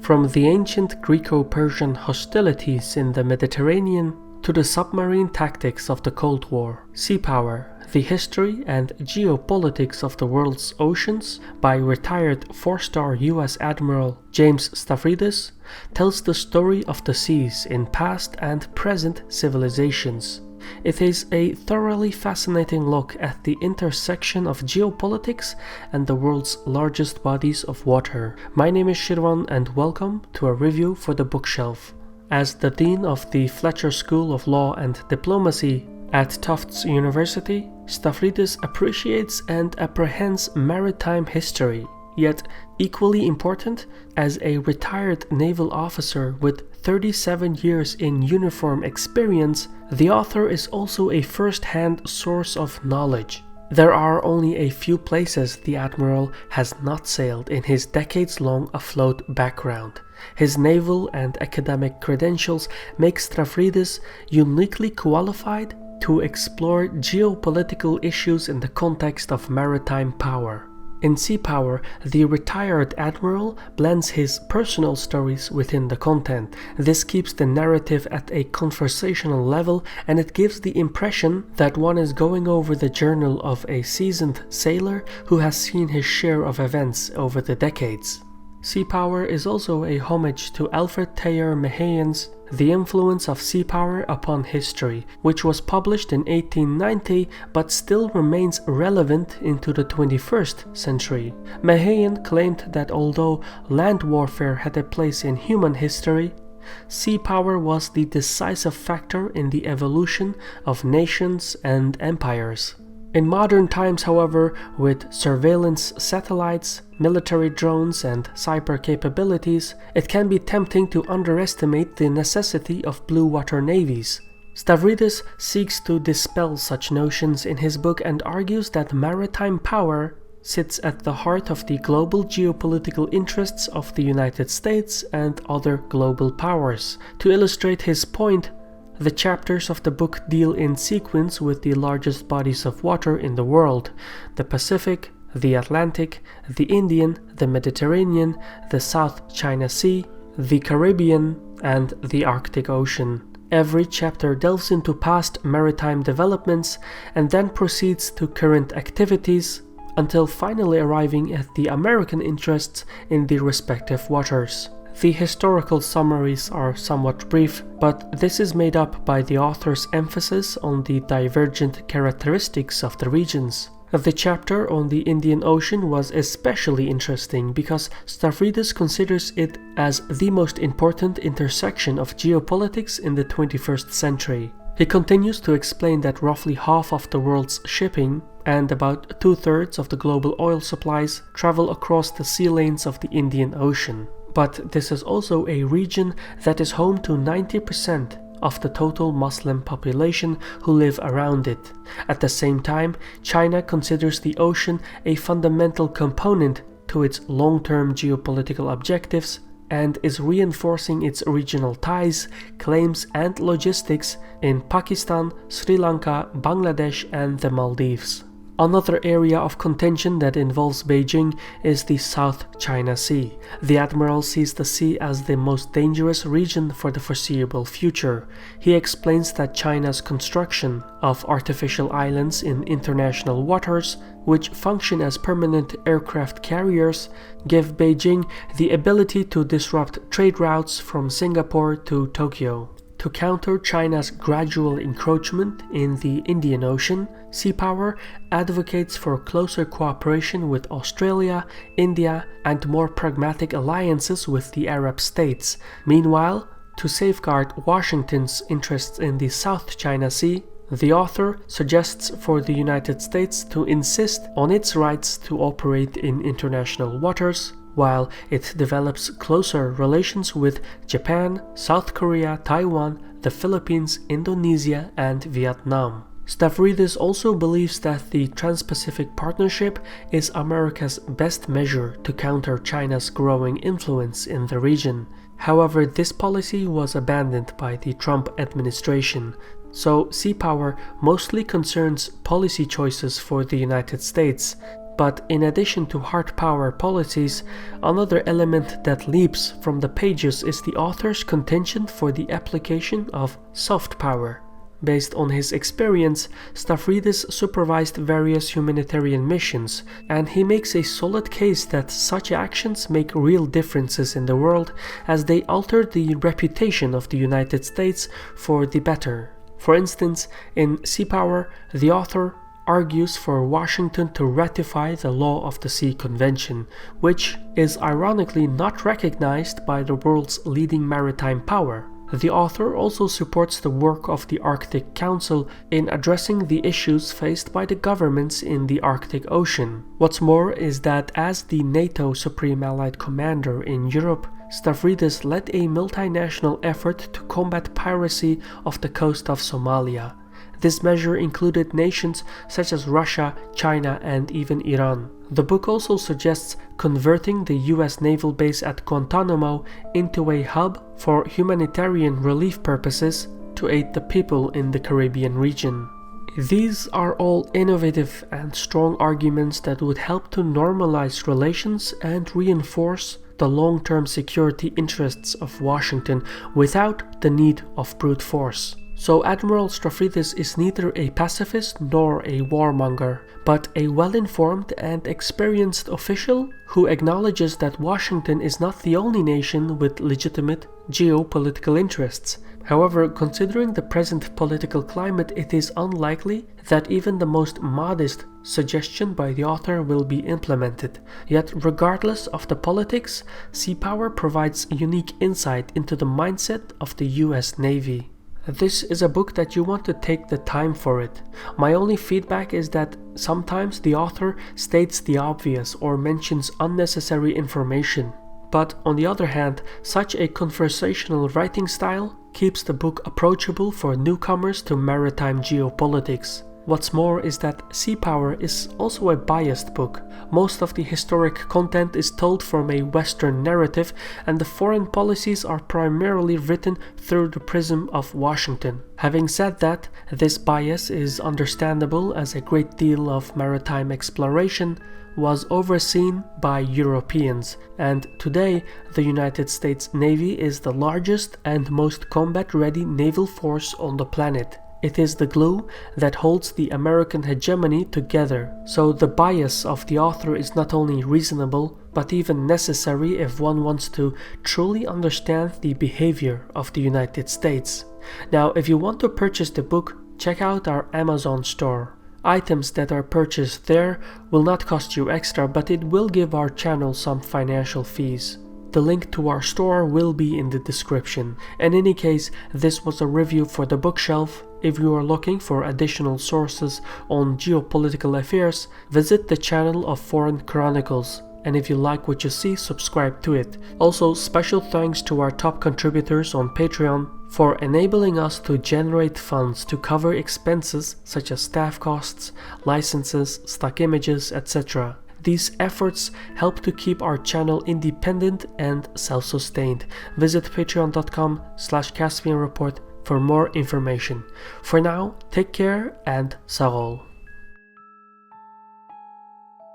From the ancient Greco-Persian hostilities in the Mediterranean to the submarine tactics of the Cold War, Sea Power, the History and Geopolitics of the World's Oceans by retired 4-star US Admiral James Stavridis tells the story of the seas in past and present civilizations. It is a thoroughly fascinating look at the intersection of geopolitics and the world's largest bodies of water. My name is Shirvan and welcome to a review for the bookshelf. As the Dean of the Fletcher School of Law and Diplomacy at Tufts University, Stavridis appreciates and apprehends maritime history. Yet, equally important, as a retired naval officer with 37 years in uniform experience, the author is also a first-hand source of knowledge. There are only a few places the Admiral has not sailed in his decades-long afloat background. His naval and academic credentials make Stavridis uniquely qualified to explore geopolitical issues in the context of maritime power. In Sea Power, the retired admiral blends his personal stories within the content. This keeps the narrative at a conversational level, and it gives the impression that one is going over the journal of a seasoned sailor who has seen his share of events over the decades. Sea Power is also a homage to Alfred Thayer Mahayan's The Influence of Sea Power Upon History, which was published in 1890 but still remains relevant into the 21st century. Mahayan claimed that although land warfare had a place in human history, sea power was the decisive factor in the evolution of nations and empires. In modern times, however, with surveillance satellites, military drones, and cyber capabilities, it can be tempting to underestimate the necessity of blue water navies. Stavridis seeks to dispel such notions in his book and argues that maritime power sits at the heart of the global geopolitical interests of the United States and other global powers. To illustrate his point, the chapters of the book deal in sequence with the largest bodies of water in the world: the Pacific, the Atlantic, the Indian, the Mediterranean, the South China Sea, the Caribbean, and the Arctic Ocean. Every chapter delves into past maritime developments and then proceeds to current activities until finally arriving at the American interests in the respective waters. The historical summaries are somewhat brief, but this is made up by the author's emphasis on the divergent characteristics of the regions. The chapter on the Indian Ocean was especially interesting because Stavridis considers it as the most important intersection of geopolitics in the 21st century. He continues to explain that roughly half of the world's shipping and about 2/3 of the global oil supplies travel across the sea lanes of the Indian Ocean. But this is also a region that is home to 90% of the total Muslim population who live around it. At the same time, China considers the ocean a fundamental component to its long-term geopolitical objectives and is reinforcing its regional ties, claims, and logistics in Pakistan, Sri Lanka, Bangladesh, and the Maldives. Another area of contention that involves Beijing is the South China Sea. The Admiral sees the sea as the most dangerous region for the foreseeable future. He explains that China's construction of artificial islands in international waters, which function as permanent aircraft carriers, give Beijing the ability to disrupt trade routes from Singapore to Tokyo. To counter China's gradual encroachment in the Indian Ocean, Sea Power advocates for closer cooperation with Australia, India, and more pragmatic alliances with the Arab states. Meanwhile, to safeguard Washington's interests in the South China Sea, the author suggests for the United States to insist on its rights to operate in international waters, while it develops closer relations with Japan, South Korea, Taiwan, the Philippines, Indonesia, and Vietnam. Stavridis also believes that the Trans-Pacific Partnership is America's best measure to counter China's growing influence in the region. However, this policy was abandoned by the Trump administration, so sea power mostly concerns policy choices for the United States, But in addition to hard power policies, another element that leaps from the pages is the author's contention for the application of soft power. Based on his experience, Stavridis supervised various humanitarian missions, and he makes a solid case that such actions make real differences in the world as they alter the reputation of the United States for the better. For instance, in Sea Power, the author argues for Washington to ratify the Law of the Sea Convention, which is ironically not recognized by the world's leading maritime power. The author also supports the work of the Arctic Council in addressing the issues faced by the governments in the Arctic Ocean. What's more is that as the NATO Supreme Allied Commander in Europe, Stavridis led a multinational effort to combat piracy off the coast of Somalia. This measure included nations such as Russia, China, and even Iran. The book also suggests converting the US naval base at Guantanamo into a hub for humanitarian relief purposes to aid the people in the Caribbean region. These are all innovative and strong arguments that would help to normalize relations and reinforce the long-term security interests of Washington without the need of brute force. So Admiral Stavridis is neither a pacifist nor a warmonger, but a well-informed and experienced official who acknowledges that Washington is not the only nation with legitimate geopolitical interests. However, considering the present political climate, it is unlikely that even the most modest suggestion by the author will be implemented. Yet, regardless of the politics, Sea Power provides unique insight into the mindset of the US Navy. This is a book that you want to take the time for it. My only feedback is that sometimes the author states the obvious or mentions unnecessary information. But on the other hand, such a conversational writing style keeps the book approachable for newcomers to maritime geopolitics. What's more is that Sea Power is also a biased book. Most of the historic content is told from a Western narrative, and the foreign policies are primarily written through the prism of Washington. Having said that, this bias is understandable as a great deal of maritime exploration was overseen by Europeans, and today the United States Navy is the largest and most combat-ready naval force on the planet. It is the glue that holds the American hegemony together, so the bias of the author is not only reasonable, but even necessary if one wants to truly understand the behavior of the United States. Now, if you want to purchase the book, check out our Amazon store. Items that are purchased there will not cost you extra, but it will give our channel some financial fees. The link to our store will be in the description. In any case, this was a review for the bookshelf. If you are looking for additional sources on geopolitical affairs, visit the channel of Foreign Chronicles. And if you like what you see, subscribe to it. Also, special thanks to our top contributors on Patreon for enabling us to generate funds to cover expenses such as staff costs, licenses, stock images, etc. These efforts help to keep our channel independent and self-sustained. Visit patreon.com/CaspianReport for more information. For now, take care and Sarol.